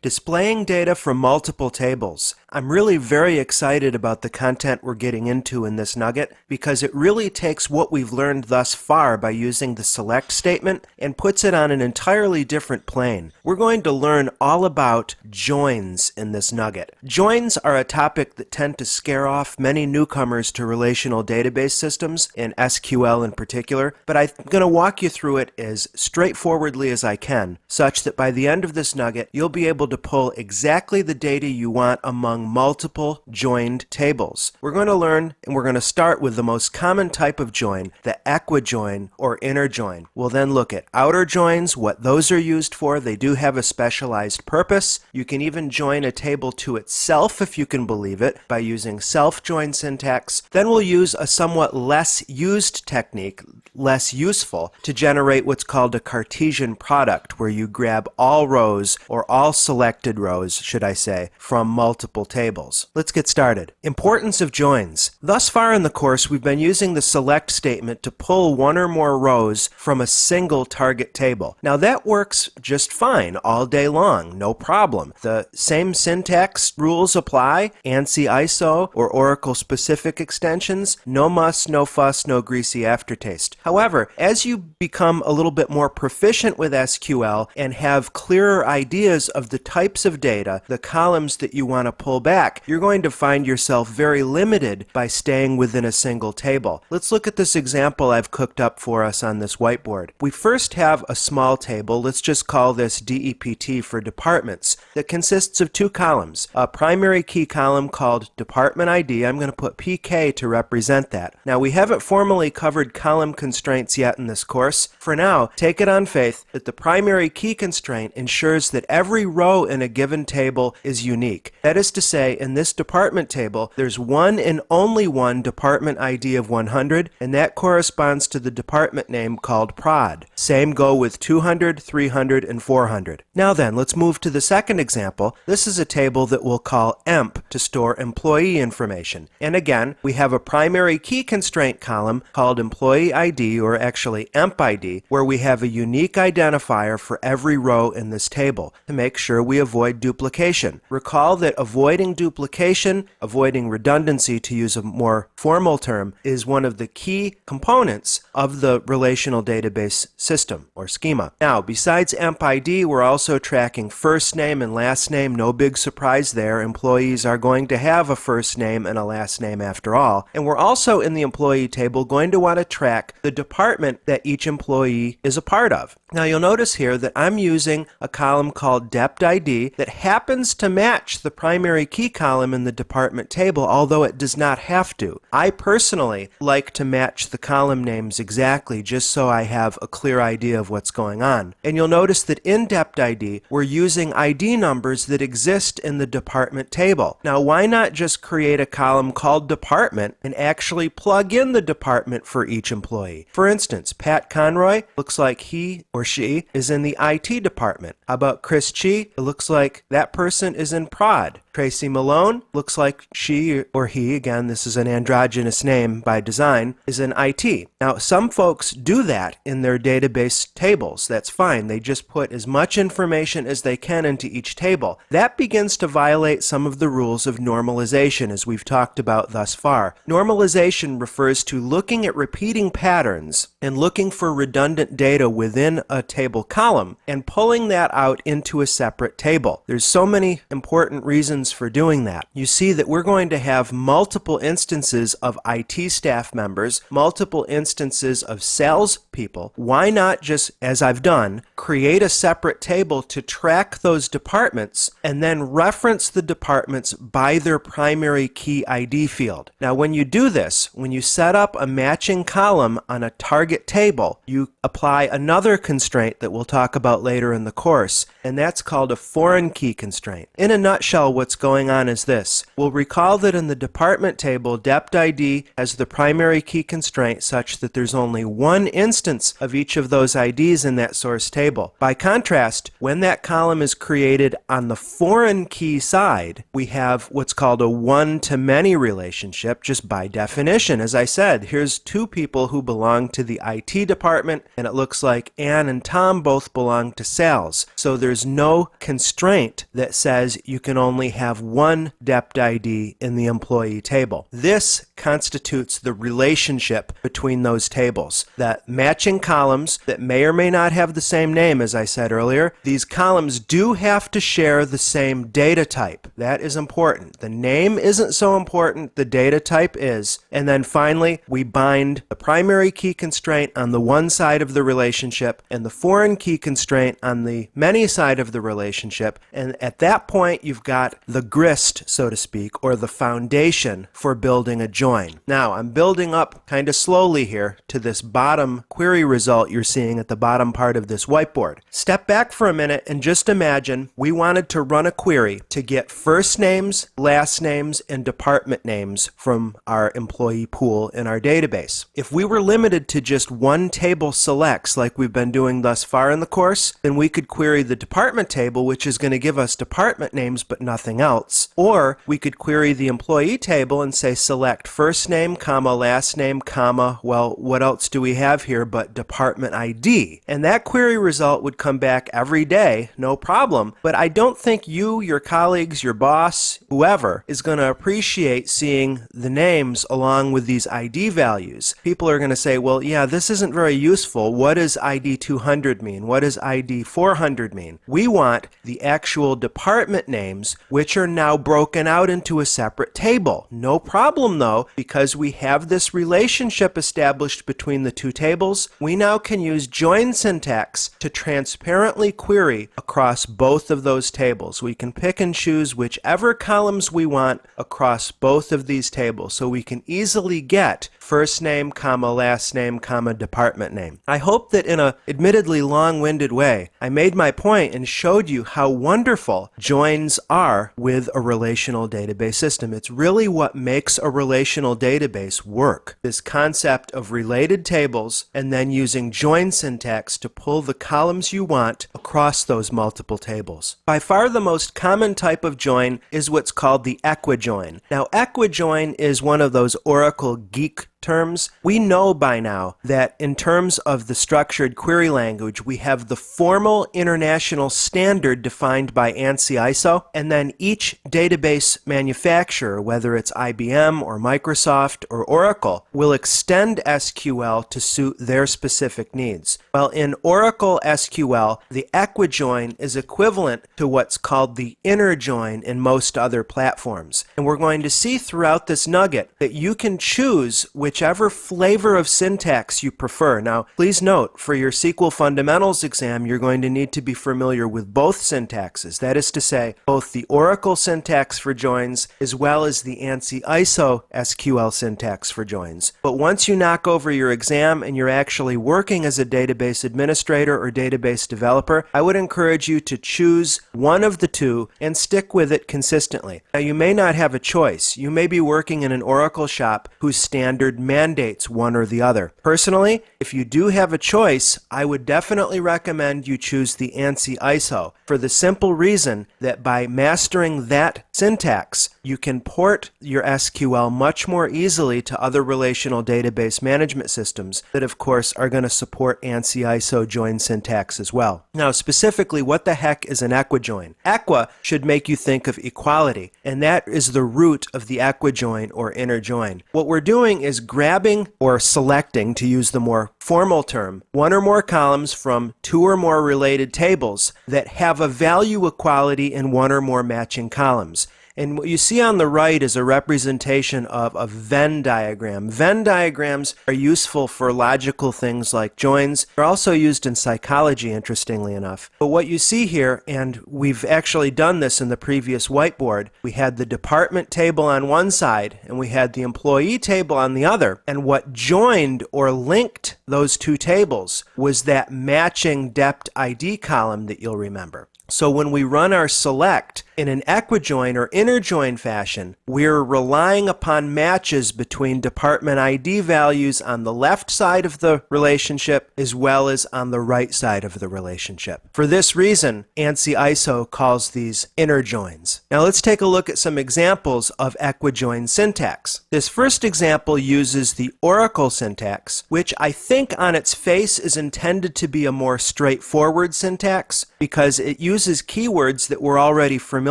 Displaying data from multiple tables. I'm really very excited about the content we're getting into in this nugget because it really takes what we've learned thus far by using the select statement and puts it on an entirely different plane. We're going to learn all about joins in this nugget. Joins are a topic that tend to scare off many newcomers to relational database systems, in SQL in particular, but I'm going to walk you through it as straightforwardly as I can, such that by the end of this nugget you'll be able to pull exactly the data you want among multiple joined tables. We're going to learn, and we're going to start with the most common type of join, the equijoin or inner join. We'll then look at outer joins, what those are used for. They do have a specialized purpose. You can even join a table to itself, if you can believe it, by using self-join syntax. Then we'll use a somewhat less used technique, less useful, to generate what's called a Cartesian product, where you grab all rows, or all selected rows, should I say, from multiple tables. Let's get started. Importance of joins. Thus far in the course, we've been using the select statement to pull one or more rows from a single target table. Now that works just fine all day long, no problem. The same syntax rules apply, ANSI ISO or Oracle specific extensions, no muss, no fuss, no greasy aftertaste. However, as you become a little bit more proficient with SQL and have clearer ideas of the types of data, the columns that you want to pull back, you're going to find yourself very limited by staying within a single table. Let's look at this example I've cooked up for us on this whiteboard. We first have a small table, let's just call this DEPT for departments, that consists of two columns. A primary key column called Department ID, I'm going to put PK to represent that. Now we haven't formally covered column constraints yet in this course. For now, take it on faith that the primary key constraint ensures that every row in a given table is unique. That is to say, in this department table, there's one and only one department ID of 100, and that corresponds to the department name called prod. Same go with 200, 300, and 400. Now then, let's move to the second example. This is a table that we'll call EMP to store employee information. And again, we have a primary key constraint column called employee ID, or actually EMP ID, where we have a unique identifier for every row in this table to make sure we avoid duplication. Recall that avoiding duplication, avoiding redundancy to use a more formal term, is one of the key components of the relational database system or schema. Now, besides EMP ID, we're also tracking first name and last name. No big surprise there. Employees are going to have a first name and a last name after all. And we're also in the employee table going to want to track the department that each employee is a part of. Now you'll notice here that I'm using a column called DEPT ID that happens to match the primary key column in the department table, although it does not have to. I personally like to match the column names exactly just so I have a clear idea of what's going on. And you'll notice that in DEPT ID, we're using ID numbers that exist in the department table. Now why not just create a column called department and actually plug in the department for each employee? For instance, Pat Conroy, looks like he or she is in the IT department. How about Chris Chi? It looks like that person is in prod. Tracy Malone, looks like she or he, again this is an androgynous name by design, is in IT. Now some folks do that in their database tables. That's fine. They just put as much information as they can into each table. That begins to violate some of the rules of normalization, as we've talked about thus far. Normalization refers to looking at repeating patterns and looking for redundant data within a table column and pulling that out into a separate table. There's so many important reasons for doing that. You see that we're going to have multiple instances of IT staff members, multiple instances of sales people. Why not just, as I've done, create a separate table to track those departments and then reference the departments by their primary key ID field? Now when you do this, when you set up a matching column on a target table, you apply another constraint that we'll talk about later in the course, and that's called a foreign key constraint. In a nutshell, what's what's going on is this. We'll recall that in the department table, dept ID has the primary key constraint such that there's only one instance of each of those IDs in that source table. By contrast, when that column is created on the foreign key side, we have what's called a one-to-many relationship just by definition. As I said, here's two people who belong to the IT department, and it looks like Ann and Tom both belong to sales. So there's no constraint that says you can only have one dept ID in the employee table. This constitutes the relationship between those tables. That matching columns that may or may not have the same name, as I said earlier, these columns do have to share the same data type. That is important. The name isn't so important, the data type is. And then finally, we bind the primary key constraint on the one side of the relationship and the foreign key constraint on the many side of the relationship. And at that point, you've got the grist, so to speak, or the foundation for building a join. Now, I'm building up kind of slowly here to this bottom query result you're seeing at the bottom part of this whiteboard. Step back for a minute and just imagine we wanted to run a query to get first names, last names, and department names from our employee pool in our database. If we were limited to just one table selects like we've been doing thus far in the course, then we could query the department table, which is going to give us department names but nothing else. Or we could query the employee table and say select first name, comma, last name, comma, well, what else do we have here but department ID? And that query result would come back every day, no problem. But I don't think you, your colleagues, your boss, whoever, is going to appreciate seeing the names along with these ID values. People are going to say, well, yeah, this isn't very useful. What does ID 200 mean? What does ID 400 mean? We want the actual department names, which are now broken out into a separate table. No problem, though, because we have this relationship established between the two tables. We now can use join syntax to transparently query across both of those tables. We can pick and choose whichever columns we want across both of these tables, so we can easily get first name, comma, last name, comma, department name. I hope that in a admittedly long-winded way, I made my point and showed you how wonderful joins are with a relational database system. It's really what makes a relational database work. This concept of related tables and then using join syntax to pull the columns you want across those multiple tables. By far the most common type of join is what's called the equijoin. Now, equijoin is one of those Oracle geek terms. We know by now that in terms of the structured query language, we have the formal international standard defined by ANSI ISO, and then each database manufacturer, whether it's IBM or Microsoft or Oracle, will extend SQL to suit their specific needs. Well, in Oracle SQL, the equijoin is equivalent to what's called the inner join in most other platforms. And we're going to see throughout this nugget that you can choose whichever flavor of syntax you prefer. Now, please note, for your SQL Fundamentals exam, you're going to need to be familiar with both syntaxes. That is to say, both the Oracle syntax for joins as well as the ANSI ISO SQL syntax for joins. But once you knock over your exam and you're actually working as a database administrator or database developer, I would encourage you to choose one of the two and stick with it consistently. Now, you may not have a choice. You may be working in an Oracle shop whose standard mandates one or the other. Personally, if you do have a choice, I would definitely recommend you choose the ANSI ISO for the simple reason that by mastering that syntax, you can port your SQL much more easily to other relational database management systems that, of course, are going to support ANSI ISO join syntax as well. Now, specifically, what the heck is an equijoin? Equa should make you think of equality, and that is the root of the equijoin or inner join. What we're doing is grabbing or selecting, to use the more formal term, one or more columns from two or more related tables that have a value equality in one or more matching columns. And what you see on the right is a representation of a Venn diagram. Venn diagrams are useful for logical things like joins. They're also used in psychology, interestingly enough. But what you see here, and we've actually done this in the previous whiteboard, we had the department table on one side and we had the employee table on the other. And what joined or linked those two tables was that matching dept ID column that you'll remember. So when we run our select In an equijoin or inner join fashion, we're relying upon matches between department ID values on the left side of the relationship as well as on the right side of the relationship. For this reason, ANSI ISO calls these inner joins. Now let's take a look at some examples of equijoin syntax. This first example uses the Oracle syntax, which I think on its face is intended to be a more straightforward syntax because it uses keywords that we're already familiar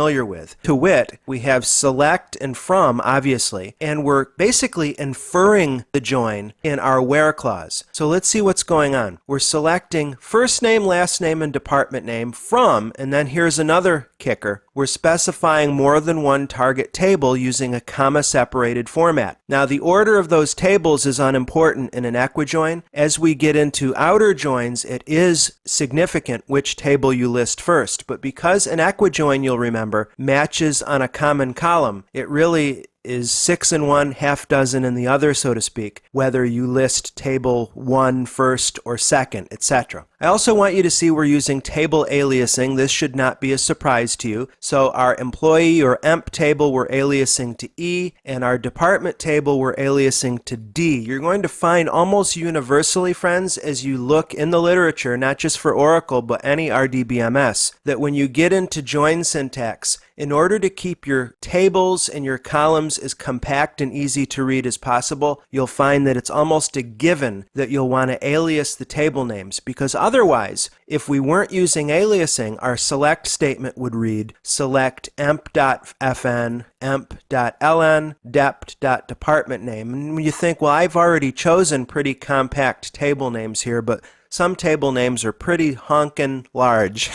with. To wit, we have select and from, obviously, and we're basically inferring the join in our where clause. So let's see what's going on. We're selecting first name, last name, and department name from, and then here's another kicker. We're specifying more than one target table using a comma-separated format. Now, the order of those tables is unimportant in an equijoin. As we get into outer joins, it is significant which table you list first. But because an equijoin, you'll remember, matches on a common column, it really is 6 in one, half dozen in the other, so to speak, whether you list table 1 first or second, etc. I also want you to see we're using table aliasing. This should not be a surprise to you. So our employee or emp table we're aliasing to E, and our department table we're aliasing to D. You're going to find almost universally, friends, as you look in the literature, not just for Oracle, but any RDBMS, that when you get into join syntax, in order to keep your tables and your columns as compact and easy to read as possible, you'll find that it's almost a given that you'll want to alias the table names, because otherwise, if we weren't using aliasing, our select statement would read select emp.fn, emp.ln, dept.department name. And you think, well, I've already chosen pretty compact table names here, but some table names are pretty honkin' large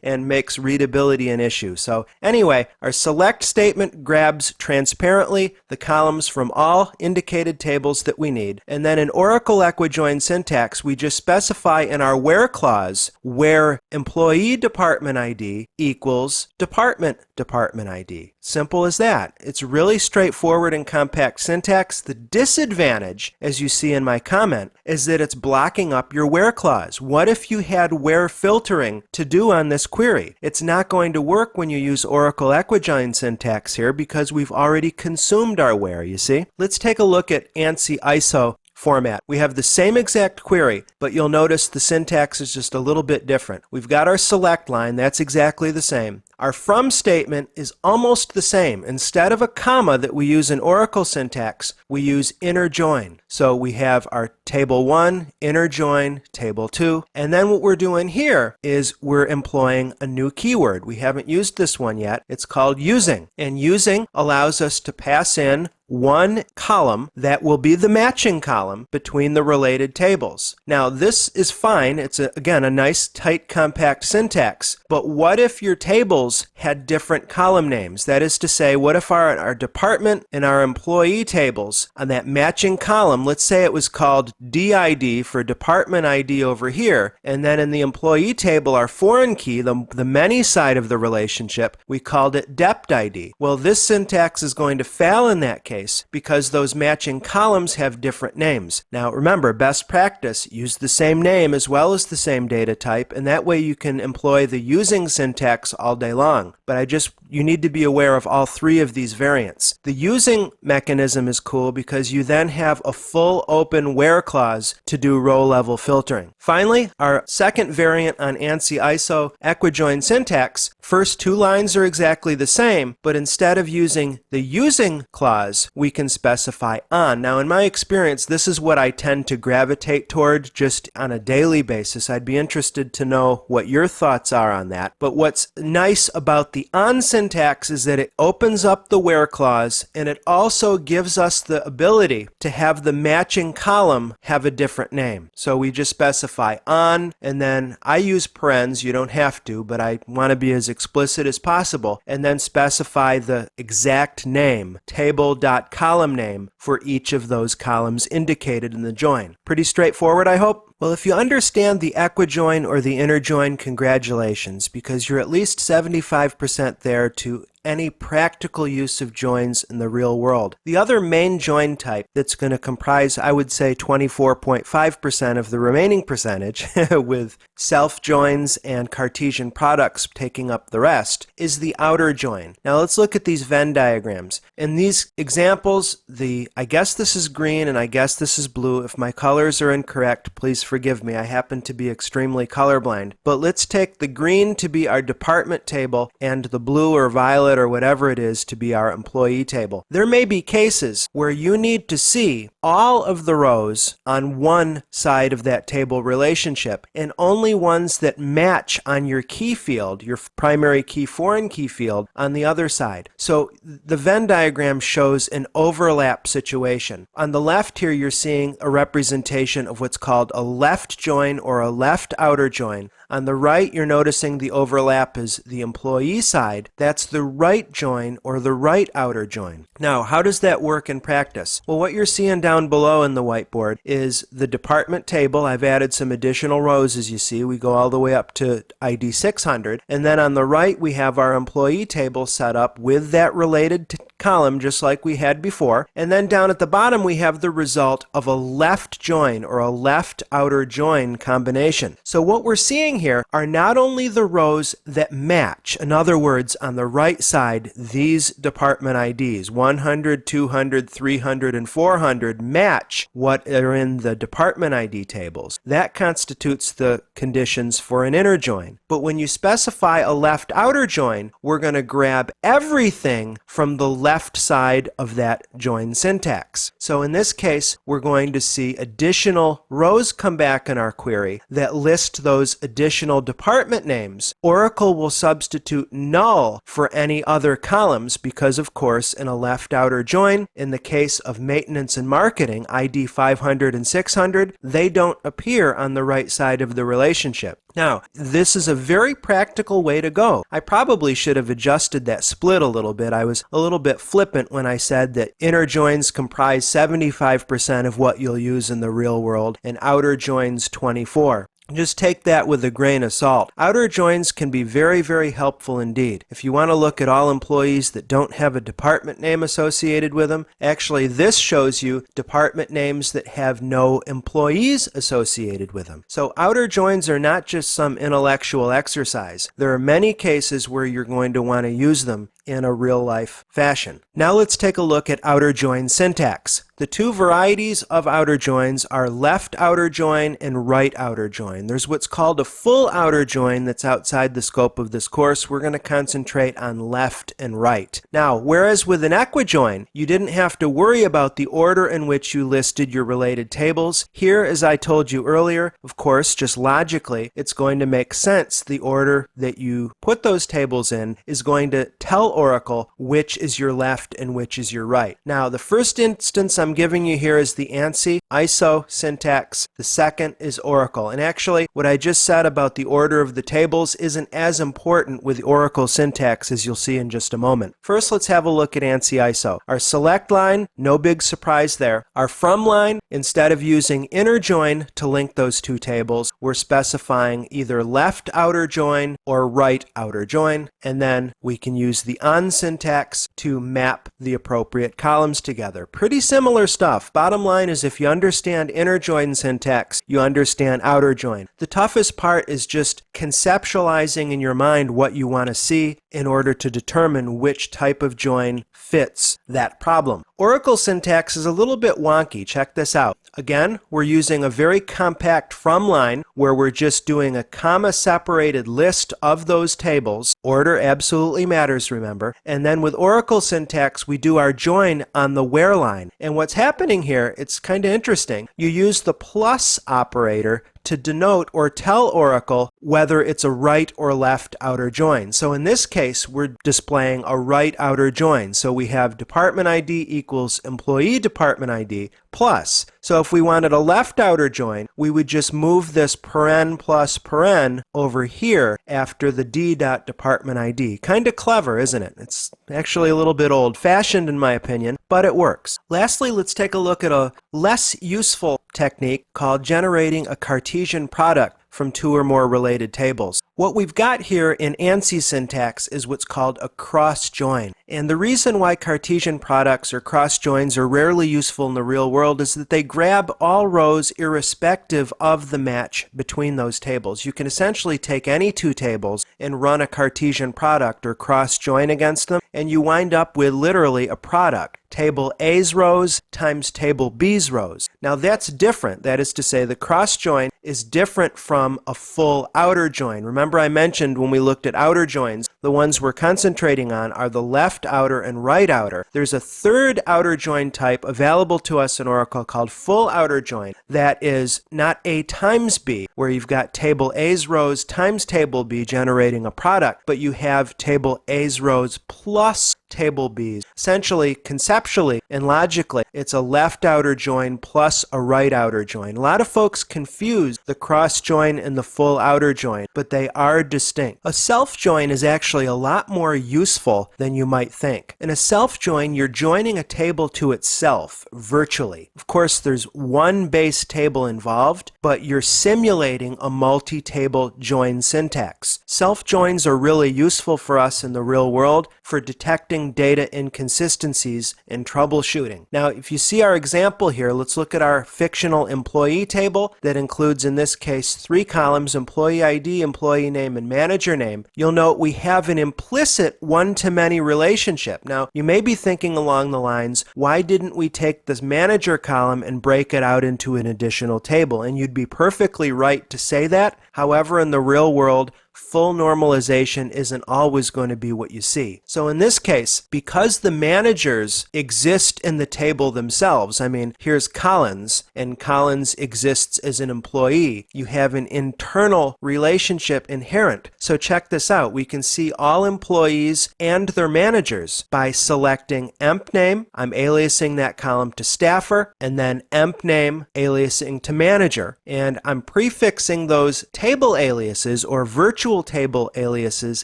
and makes readability an issue. So anyway, our select statement grabs transparently the columns from all indicated tables that we need. And then in Oracle equijoin syntax, we just specify in our where clause where employee department ID equals department ID. Simple as that. It's really straightforward and compact syntax. The disadvantage, as you see in my comment, is that it's blocking up your where clause. What if you had where filtering to do on this query? It's not going to work when you use Oracle equijoin syntax here because we've already consumed our where, you see? Let's take a look at ANSI ISO format. We have the same exact query, but you'll notice the syntax is just a little bit different. We've got our select line, that's exactly the same. Our from statement is almost the same. Instead of a comma that we use in Oracle syntax, we use inner join. So we have our table 1, inner join, table 2, and then what we're doing here is we're employing a new keyword. We haven't used this one yet. It's called using. And using allows us to pass in one column that will be the matching column between the related tables. Now this is fine. It's again a nice tight compact syntax. But what if your tables had different column names? That is to say, what if our department and our employee tables on that matching column, let's say it was called DID for department ID over here, and then in the employee table, our foreign key, the many side of the relationship, we called it dept ID. Well, this syntax is going to fail in that case because those matching columns have different names. Now remember, best practice, use the same name as well as the same data type, and that way you can employ the using syntax all day long. But you need to be aware of all three of these variants. The using mechanism is cool because you then have a full open where clause to do row level filtering. Finally, our second variant on ANSI ISO equijoin syntax, first two lines are exactly the same, but instead of using the using clause, we can specify on. Now in my experience, this is what I tend to gravitate toward just on a daily basis. I'd be interested to know what your thoughts are on that. But what's nice about the on syntax is that it opens up the where clause and it also gives us the ability to have the matching column have a different name. So we just specify on, and then I use parens, you don't have to, but I want to be as explicit as possible, and then specify the exact name, table.column name, for each of those columns indicated in the join. Pretty straightforward, I hope? Well, if you understand the equijoin or the inner join, congratulations, because you're at least 75% there to any practical use of joins in the real world. The other main join type that's going to comprise, I would say, 24.5% of the remaining percentage, with self-joins and Cartesian products taking up the rest, is the outer join. Now let's look at these Venn diagrams. In these examples, I guess this is green and I guess this is blue. If my colors are incorrect, please forgive me. I happen to be extremely colorblind. But let's take the green to be our department table and the blue or violet or whatever it is to be our employee table. There may be cases where you need to see all of the rows on one side of that table relationship and only ones that match on your key field, your primary key foreign key field, on the other side. So the Venn diagram shows an overlap situation. On the left here you're seeing a representation of what's called a left join or a left outer join. On the right, you're noticing the overlap is the employee side. That's the right join or the right outer join. Now, how does that work in practice? Well, what you're seeing down below in the whiteboard is the department table. I've added some additional rows, as you see. We go all the way up to ID 600. And then on the right, we have our employee table set up with that related column, just like we had before. And then down at the bottom, we have the result of a left join or a left outer join combination. So what we're seeing here are not only the rows that match, in other words, on the right side, these department IDs, 100, 200, 300, and 400 match what are in the department ID tables. That constitutes the conditions for an inner join. But when you specify a left outer join, we're going to grab everything from the left side of that join syntax. So in this case, we're going to see additional rows come back in our query that list those additional department names. Oracle will substitute null for any other columns because, of course, in a left outer join, in the case of maintenance and marketing, ID 500 and 600, they don't appear on the right side of the relationship. Now, this is a very practical way to go. I probably should have adjusted that split a little bit. I was a little bit flippant when I said that inner joins comprise 75% of what you'll use in the real world and outer joins 24%. Just take that with a grain of salt. Outer joins can be very, very helpful indeed. If you want to look at all employees that don't have a department name associated with them, actually this shows you department names that have no employees associated with them. So outer joins are not just some intellectual exercise. There are many cases where you're going to want to use them in a real-life fashion. Now let's take a look at outer join syntax. The two varieties of outer joins are left outer join and right outer join. There's what's called a full outer join that's outside the scope of this course. We're going to concentrate on left and right. Now, whereas with an equijoin, you didn't have to worry about the order in which you listed your related tables. Here, as I told you earlier, of course, just logically, it's going to make sense. The order that you put those tables in is going to tell Oracle which is your left and which is your right. Now, the first instance I'm giving you here is the ANSI ISO syntax. The second is Oracle. And actually, what I just said about the order of the tables isn't as important with Oracle syntax as you'll see in just a moment. First, let's have a look at ANSI ISO. Our select line, no big surprise there. Our from line, instead of using inner join to link those two tables, we're specifying either left outer join or right outer join. And then we can use the on syntax to map the appropriate columns together. Pretty similar stuff. Bottom line is if you understand inner join syntax, you understand outer join. The toughest part is just conceptualizing in your mind what you want to see in order to determine which type of join fits that problem. Oracle syntax is a little bit wonky. Check this out. Again, we're using a very compact from line where we're just doing a comma-separated list of those tables. Order absolutely matters, remember. And then with Oracle syntax, we do our join on the where line. And what's happening here, it's kind of interesting. You use the plus operator to denote or tell Oracle whether it's a right or left outer join. So in this case, we're displaying a right outer join. So we have department ID equals employee department ID plus. So if we wanted a left outer join, we would just move this paren plus paren over here after the d.department ID. Kind of clever, isn't it? It's actually a little bit old-fashioned in my opinion, but it works. Lastly, let's take a look at a less useful technique called generating a Cartesian product from two or more related tables. What we've got here in ANSI syntax is what's called a cross join. And the reason why Cartesian products or cross joins are rarely useful in the real world is that they grab all rows irrespective of the match between those tables. You can essentially take any two tables and run a Cartesian product or cross join against them, and you wind up with literally a product. Table A's rows times table B's rows. Now that's different. That is to say, the cross join is different from a full outer join. Remember I mentioned when we looked at outer joins, the ones we're concentrating on are the left outer and right outer. There's a third outer join type available to us in Oracle called full outer join that is not A times B, where you've got table A's rows times table B generating a product, but you have table A's rows plus table B's. Essentially, conceptually and logically, it's a left outer join plus a right outer join. A lot of folks confuse the cross join and the full outer join, but they are distinct. A self join is actually a lot more useful than you might think. In a self join, you're joining a table to itself virtually. Of course, there's one base table involved, but you're simulating a multi-table join syntax. Self joins are really useful for us in the real world for detecting data inconsistencies and troubleshooting. Now, if you see our example here, let's look at our fictional employee table that includes, in this case, 3 columns: employee ID, employee name, and manager name. You'll note we have an implicit one-to-many relationship. Now, you may be thinking along the lines, why didn't we take this manager column and break it out into an additional table? And you'd be perfectly right to say that. However, in the real world, full normalization isn't always going to be what you see. So in this case, because the managers exist in the table themselves, I mean, here's Collins, and Collins exists as an employee, you have an internal relationship inherent. So check this out. We can see all employees and their managers by selecting emp name. I'm aliasing that column to staffer, and then emp name aliasing to manager. And I'm prefixing those table aliases or virtual table aliases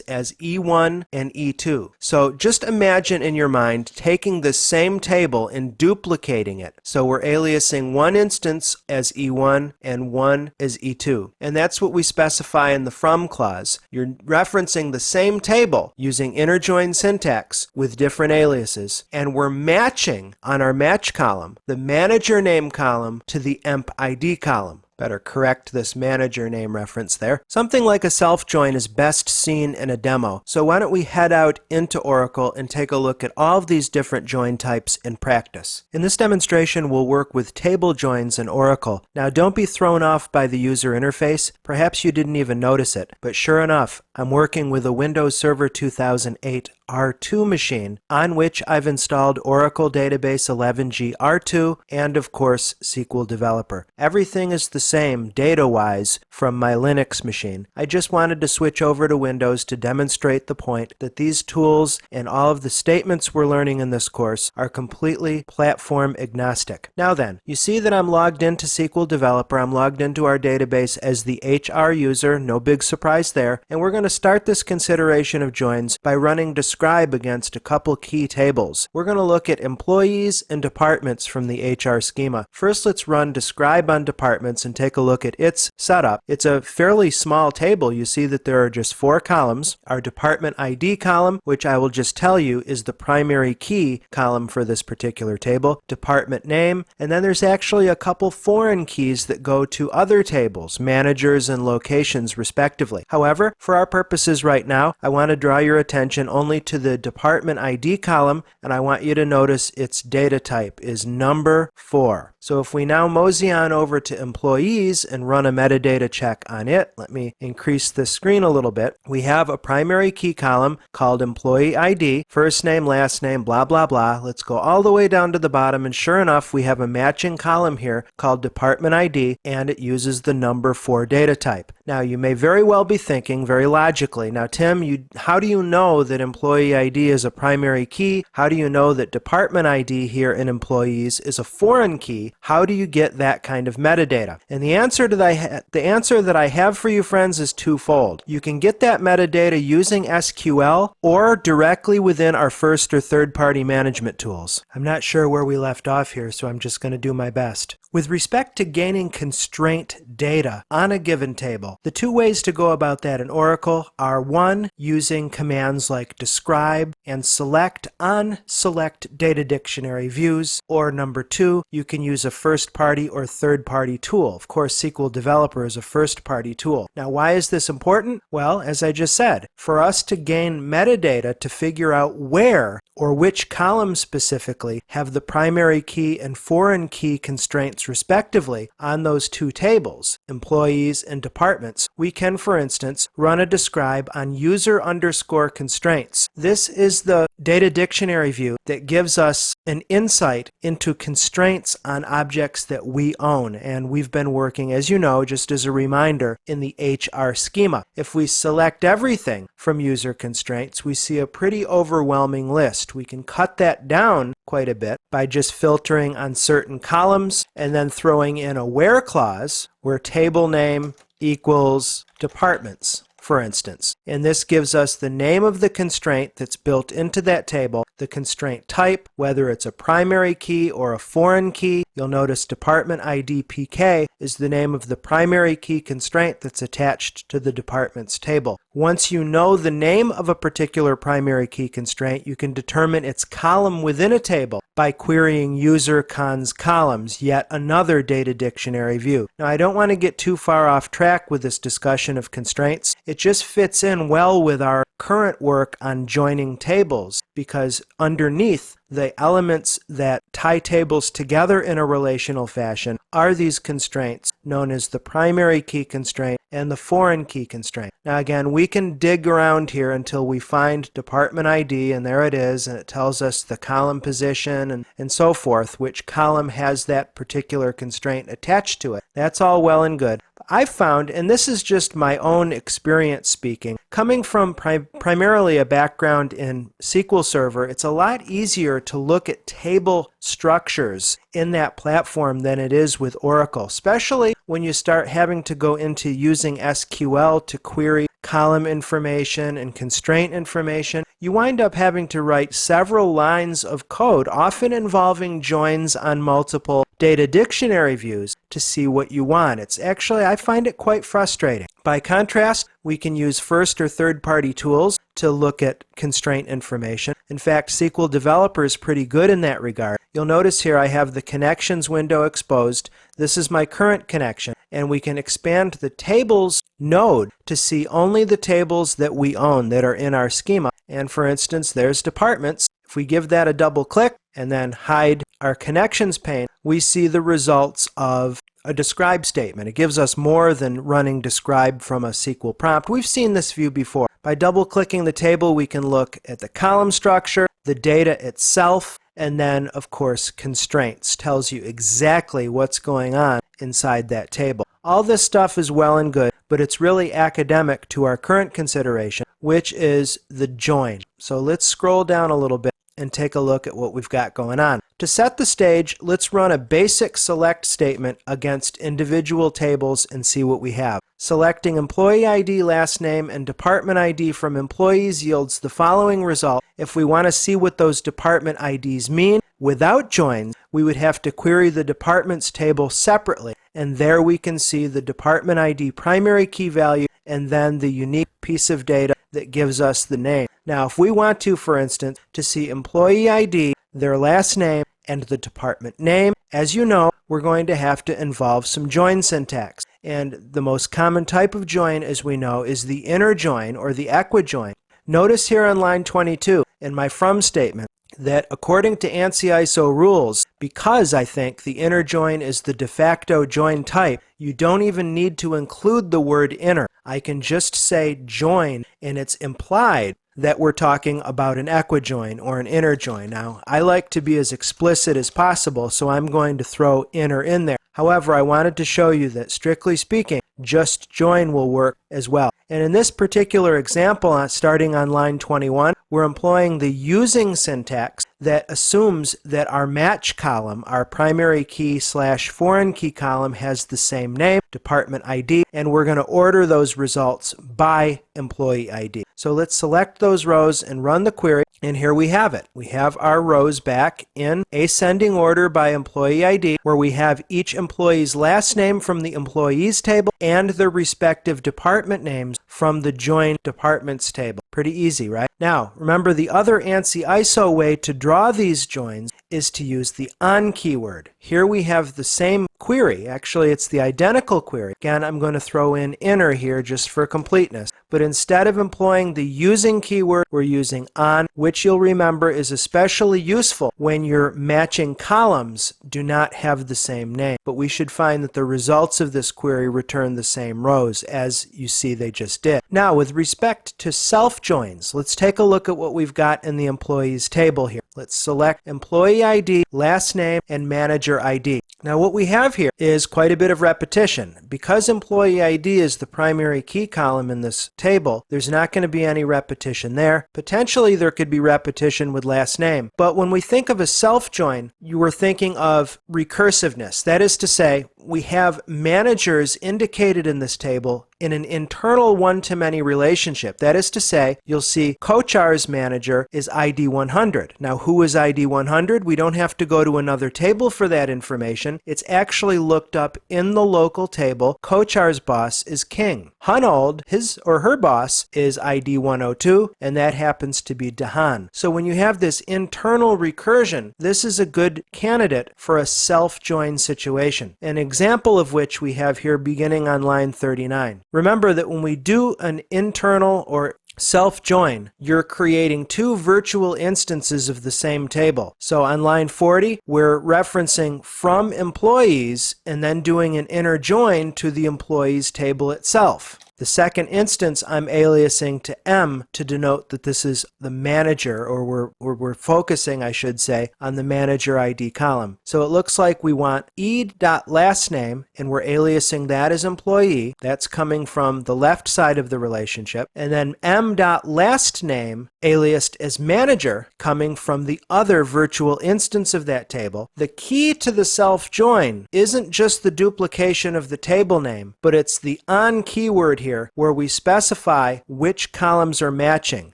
as E1 and E2. So just imagine in your mind taking this same table and duplicating it. So we're aliasing one instance as E1 and one as E2. And that's what we specify in the from clause. You're referencing the same table using inner join syntax with different aliases. And we're matching on our match column the manager name column to the emp ID column. Better correct this manager name reference there. Something like a self-join is best seen in a demo. So why don't we head out into Oracle and take a look at all of these different join types in practice. In this demonstration, we'll work with table joins in Oracle. Now don't be thrown off by the user interface. Perhaps you didn't even notice it, but sure enough, I'm working with a Windows Server 2008 R2 machine on which I've installed Oracle Database 11g R2 and of course SQL Developer. Everything is the same data-wise from my Linux machine. I just wanted to switch over to Windows to demonstrate the point that these tools and all of the statements we're learning in this course are completely platform agnostic. Now then, you see that I'm logged into SQL Developer. I'm logged into our database as the HR user, no big surprise there, and we're going to start this consideration of joins by running describe against a couple key tables. We're going to look at employees and departments from the HR schema. First, let's run describe on departments and take a look at its setup. It's a fairly small table. You see that there are just 4 columns. Our department ID column, which I will just tell you is the primary key column for this particular table, department name, and then there's actually a couple foreign keys that go to other tables, managers and locations respectively. However, for our purposes right now, I want to draw your attention only to the department ID column, and I want you to notice its data type is number 4. So if we now mosey on over to employees and run a metadata check on it, let me increase the screen a little bit. We have a primary key column called employee ID, first name, last name, blah, blah, blah. Let's go all the way down to the bottom, and sure enough, we have a matching column here called department ID, and it uses the number 4 data type. Now, you may very well be thinking very logically, now Tim, how do you know that employee ID is a primary key? How do you know that department ID here in employees is a foreign key? How do you get that kind of metadata? And the answer that I have for you, friends, is twofold. You can get that metadata using SQL or directly within our first or third-party management tools. I'm not sure where we left off here, so I'm just going to do my best. With respect to gaining constraint data on a given table, the two ways to go about that in Oracle are: one, using commands like describe and select on select data dictionary views, or number two, you can use a first-party or third-party tool. Of course, SQL Developer is a first-party tool. Now, why is this important? Well, as I just said, for us to gain metadata to figure out where or which columns specifically have the primary key and foreign key constraints respectively on those two tables, employees and departments, we can, for instance, run a describe on user_constraints. This is the data dictionary view that gives us an insight into constraints on objects that we own, and we've been working, as you know, just as a reminder, in the HR schema. If we select everything from user constraints, we see a pretty overwhelming list. We can cut that down quite a bit by just filtering on certain columns and then throwing in a where clause where table name equals departments, for instance. And this gives us the name of the constraint that's built into that table, the constraint type, whether it's a primary key or a foreign key. You'll notice department ID PK is the name of the primary key constraint that's attached to the departments table. Once you know the name of a particular primary key constraint, you can determine its column within a table by querying user cons columns, yet another data dictionary view. Now, I don't want to get too far off track with this discussion of constraints. It just fits in well with our current work on joining tables, because underneath the elements that tie tables together in a relational fashion are these constraints known as the primary key constraint and the foreign key constraint. Now again, we can dig around here until we find department ID, and there it is, and it tells us the column position and so forth, which column has that particular constraint attached to it. That's all well and good. I've found, and this is just my own experience speaking, coming from primarily a background in SQL Server, it's a lot easier to look at table structures in that platform than it is with Oracle, especially when you start having to go into using SQL to query column information and constraint information. You wind up having to write several lines of code, often involving joins on multiple data dictionary views to see what you want. It's actually, I find it quite frustrating. By contrast, we can use first or third-party tools to look at constraint information. In fact, SQL Developer is pretty good in that regard. You'll notice here I have the connections window exposed. This is my current connection, and we can expand the tables node to see only the tables that we own that are in our schema. And for instance, there's departments. If we give that a double click and then hide our connections pane, we see the results of a describe statement. It gives us more than running describe from a SQL prompt. We've seen this view before. By double-clicking the table, we can look at the column structure, the data itself, and then, of course, constraints. Tells you exactly what's going on inside that table. All this stuff is well and good, but it's really academic to our current consideration, which is the join. So let's scroll down a little bit and take a look at what we've got going on. To set the stage, let's run a basic select statement against individual tables and see what we have. Selecting employee ID, last name, and department ID from employees yields the following result. If we want to see what those department IDs mean, without joins, we would have to query the departments table separately, and there we can see the department ID primary key value and then the unique piece of data that gives us the name. Now, if we want to, for instance, to see employee ID, their last name, and the department name, as you know, we're going to have to involve some join syntax. And the most common type of join, as we know, is the inner join or the equijoin. Notice here on line 22 in my from statement that according to ANSI ISO rules, because I think the inner join is the de facto join type, you don't even need to include the word inner. I can just say join, and it's implied that we're talking about an equijoin or an inner join. Now, I like to be as explicit as possible, so I'm going to throw inner in there. However, I wanted to show you that, strictly speaking, just join will work as well. And in this particular example, starting on line 21, we're employing the using syntax that assumes that our match column, our primary key / foreign key column, has the same name, department ID, and we're going to order those results by employee ID. So let's select those rows and run the query. And here we have it. We have our rows back in ascending order by employee ID, where we have each employee's last name from the employees table and their respective department names from the join departments table. Pretty easy, right? Now, remember the other ANSI ISO way to draw these joins is to use the on keyword. Here we have the same query. Actually, it's the identical query. Again, I'm going to throw in inner here just for completeness. But instead of employing the using keyword, we're using on, which you'll remember is especially useful when your matching columns do not have the same name. But we should find that the results of this query return the same rows, as you see they just did. Now, with respect to self-joins, let's take a look at what we've got in the employees table here. Let's select employee ID, last name, and manager ID. Now what we have here is quite a bit of repetition. Because employee ID is the primary key column in this table, there's not going to be any repetition there. Potentially there could be repetition with last name. But when we think of a self-join, you were thinking of recursiveness. That is to say, we have managers indicated in this table in an internal one-to-many relationship. That is to say, you'll see Kochar's manager is ID 100. Now, who is ID 100? We don't have to go to another table for that information. It's actually looked up in the local table. Kochar's boss is King. Hunold, his or her boss, is ID 102, and that happens to be Dahan. So when you have this internal recursion, this is a good candidate for a self-join situation. An example of which we have here beginning on line 39. Remember that when we do an internal or self-join, you're creating two virtual instances of the same table. So on line 40, we're referencing from employees and then doing an inner join to the employees table itself. The second instance, I'm aliasing to M to denote that this is the manager, or we're focusing, I should say, on the manager ID column. So it looks like we want E.lastname, and we're aliasing that as employee. That's coming from the left side of the relationship. And then M.lastname, aliased as manager, coming from the other virtual instance of that table. The key to the self-join isn't just the duplication of the table name, but it's the on keyword here, where we specify which columns are matching.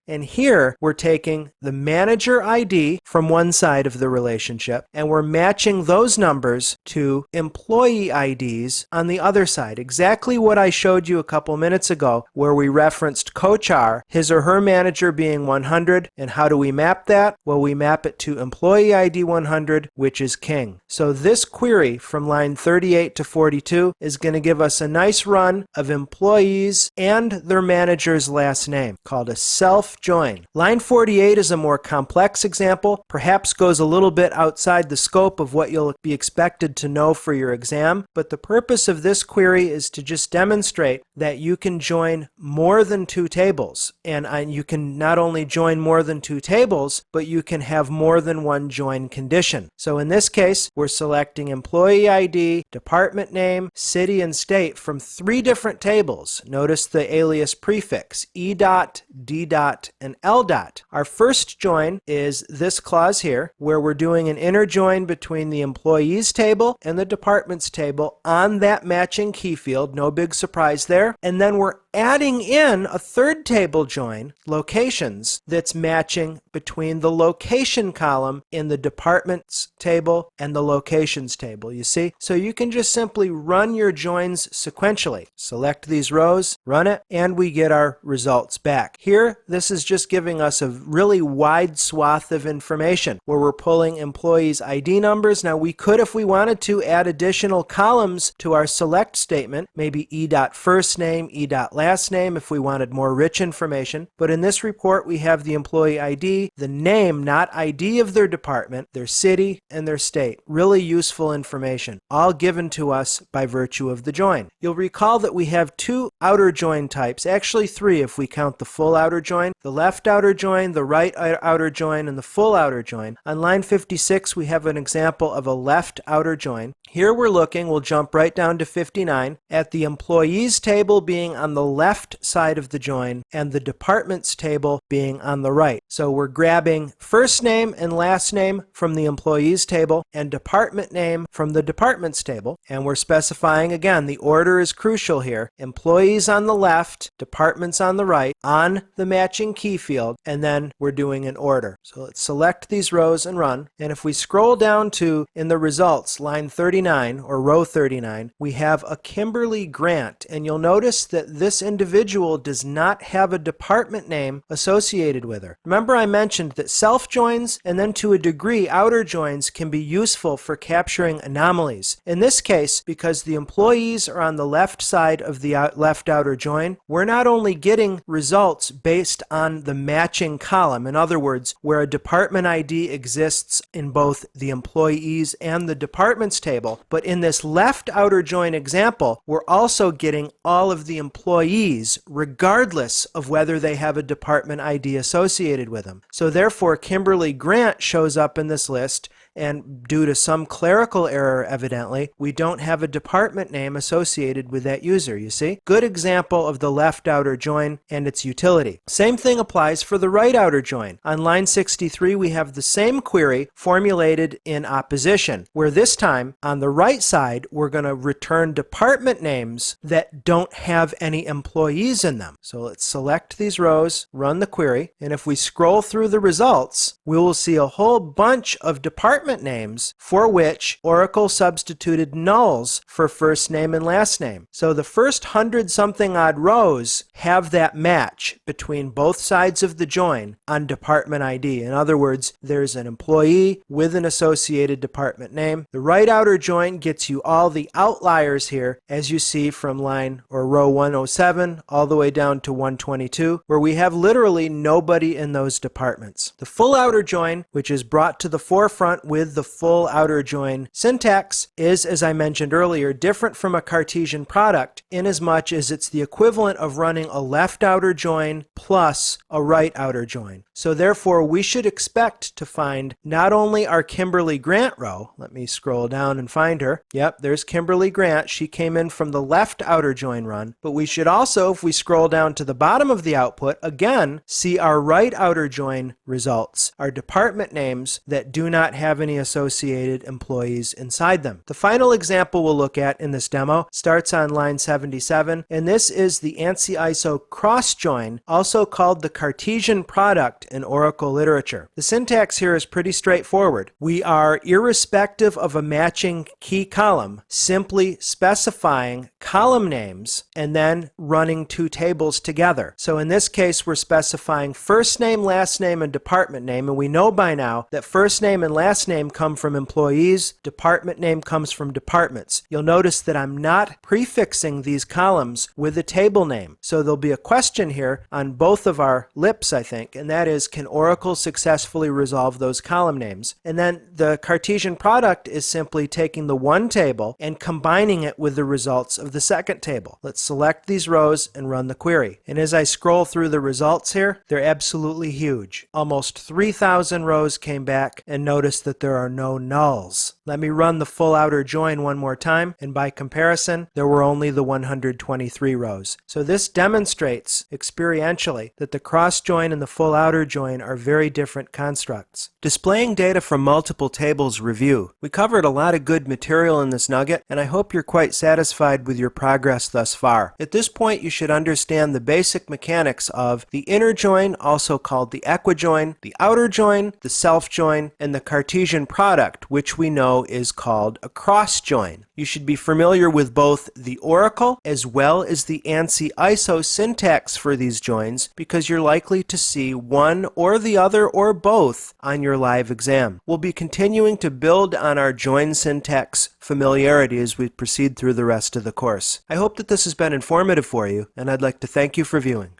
And here we're taking the manager ID from one side of the relationship and we're matching those numbers to employee IDs on the other side. Exactly what I showed you a couple minutes ago, where we referenced Kochar, his or her manager being 100. And how do we map that? Well, we map it to employee ID 100, which is King. So this query from line 38 to 42 is going to give us a nice run of employees and their manager's last name, called a self-join. Line 48 is a more complex example, perhaps goes a little bit outside the scope of what you'll be expected to know for your exam, but the purpose of this query is to just demonstrate that you can join more than two tables. And you can not only join more than two tables, but you can have more than one join condition. So in this case, we're selecting employee ID, department name, city, and state from three different tables. Notice the alias prefix, E dot, D dot, and L dot. Our first join is this clause here, where we're doing an inner join between the employees table and the departments table on that matching key field. No big surprise there. And then we're adding in a third table join, locations, that's matching between the location column in the departments table and the locations table, you see? So you can just simply run your joins sequentially. Select these rows, run it, and we get our results back. Here, this is just giving us a really wide swath of information where we're pulling employees' ID numbers. Now we could, if we wanted to, add additional columns to our select statement, maybe E.firstname, E.lastname if we wanted more rich information. But in this report, we have the employee ID, the name, not ID of their department, their city, and their state. Really useful information, all given to us by virtue of the join. You'll recall that we have two outer join types, actually three if we count the full outer join, the left outer join, the right outer join, and the full outer join. On line 56, we have an example of a left outer join. Here we're looking, we'll jump right down to 59, at the employees table being on the left side of the join and the departments table being on the right. So we're grabbing first name and last name from the employees table and department name from the departments table. And we're specifying, again, the order is crucial here. Employees on the left, departments on the right, on the matching key field, and then we're doing an order. So let's select these rows and run. And if we scroll down to, in the results, line 39 or row 39, we have a Kimberly Grant. And you'll notice that this individual does not have a department name associated with her. Remember I mentioned that self-joins and then to a degree outer joins can be useful for capturing anomalies. In this case, because the employees are on the left side of the left outer join, we're not only getting results based on the matching column, in other words, where a department ID exists in both the employees and the departments table, but in this left outer join example, we're also getting all of the employees regardless of whether they have a department ID associated with them. So therefore, Kimberly Grant shows up in this list, and due to some clerical error, evidently, we don't have a department name associated with that user, you see? Good example of the left outer join and its utility. Same thing applies for the right outer join. On line 63, we have the same query formulated in opposition, where this time, on the right side, we're going to return department names that don't have any employees in them. So let's select these rows, run the query, and if we scroll through the results, we will see a whole bunch of department names for which Oracle substituted nulls for first name and last name. So the first 100-something odd rows have that match between both sides of the join on department ID. In other words, there's an employee with an associated department name. The right outer join gets you all the outliers here, as you see from line or row 107 all the way down to 122, where we have literally nobody in those departments. The full outer join, which is brought to the forefront with the full outer join syntax, is, as I mentioned earlier, different from a Cartesian product in as much as it's the equivalent of running a left outer join plus a right outer join. So therefore, we should expect to find not only our Kimberly Grant row, let me scroll down and find her. Yep, there's Kimberly Grant. She came in from the left outer join run, but we should also, if we scroll down to the bottom of the output, again, see our right outer join results, our department names that do not have any associated employees inside them. The final example we'll look at in this demo starts on line 77, and this is the ANSI ISO cross join, also called the Cartesian product in Oracle literature. The syntax here is pretty straightforward. We are, irrespective of a matching key column, simply specifying column names and then running two tables together. So in this case, we're specifying first name, last name, and department name, and we know by now that first name and last name come from employees, department name comes from departments. You'll notice that I'm not prefixing these columns with a table name. So there'll be a question here on both of our lips, I think, and that is, can Oracle successfully resolve those column names? And then the Cartesian product is simply taking the one table and combining it with the results of the second table. Let's select these rows and run the query. And as I scroll through the results here, they're absolutely huge. Almost 3,000 rows came back, and notice that there are no nulls. Let me run the full outer join one more time, and by comparison, there were only the 123 rows. So this demonstrates experientially that the cross join and the full outer join are very different constructs. Displaying data from multiple tables review. We covered a lot of good material in this nugget, and I hope you're quite satisfied with your progress thus far. At this point, you should understand the basic mechanics of the inner join, also called the equijoin, the outer join, the self join, and the Cartesian product, which we know is called a cross join. You should be familiar with both the Oracle as well as the ANSI ISO syntax for these joins, because you're likely to see one or the other or both on your live exam. We'll be continuing to build on our join syntax familiarity as we proceed through the rest of the course. I hope that this has been informative for you, and I'd like to thank you for viewing.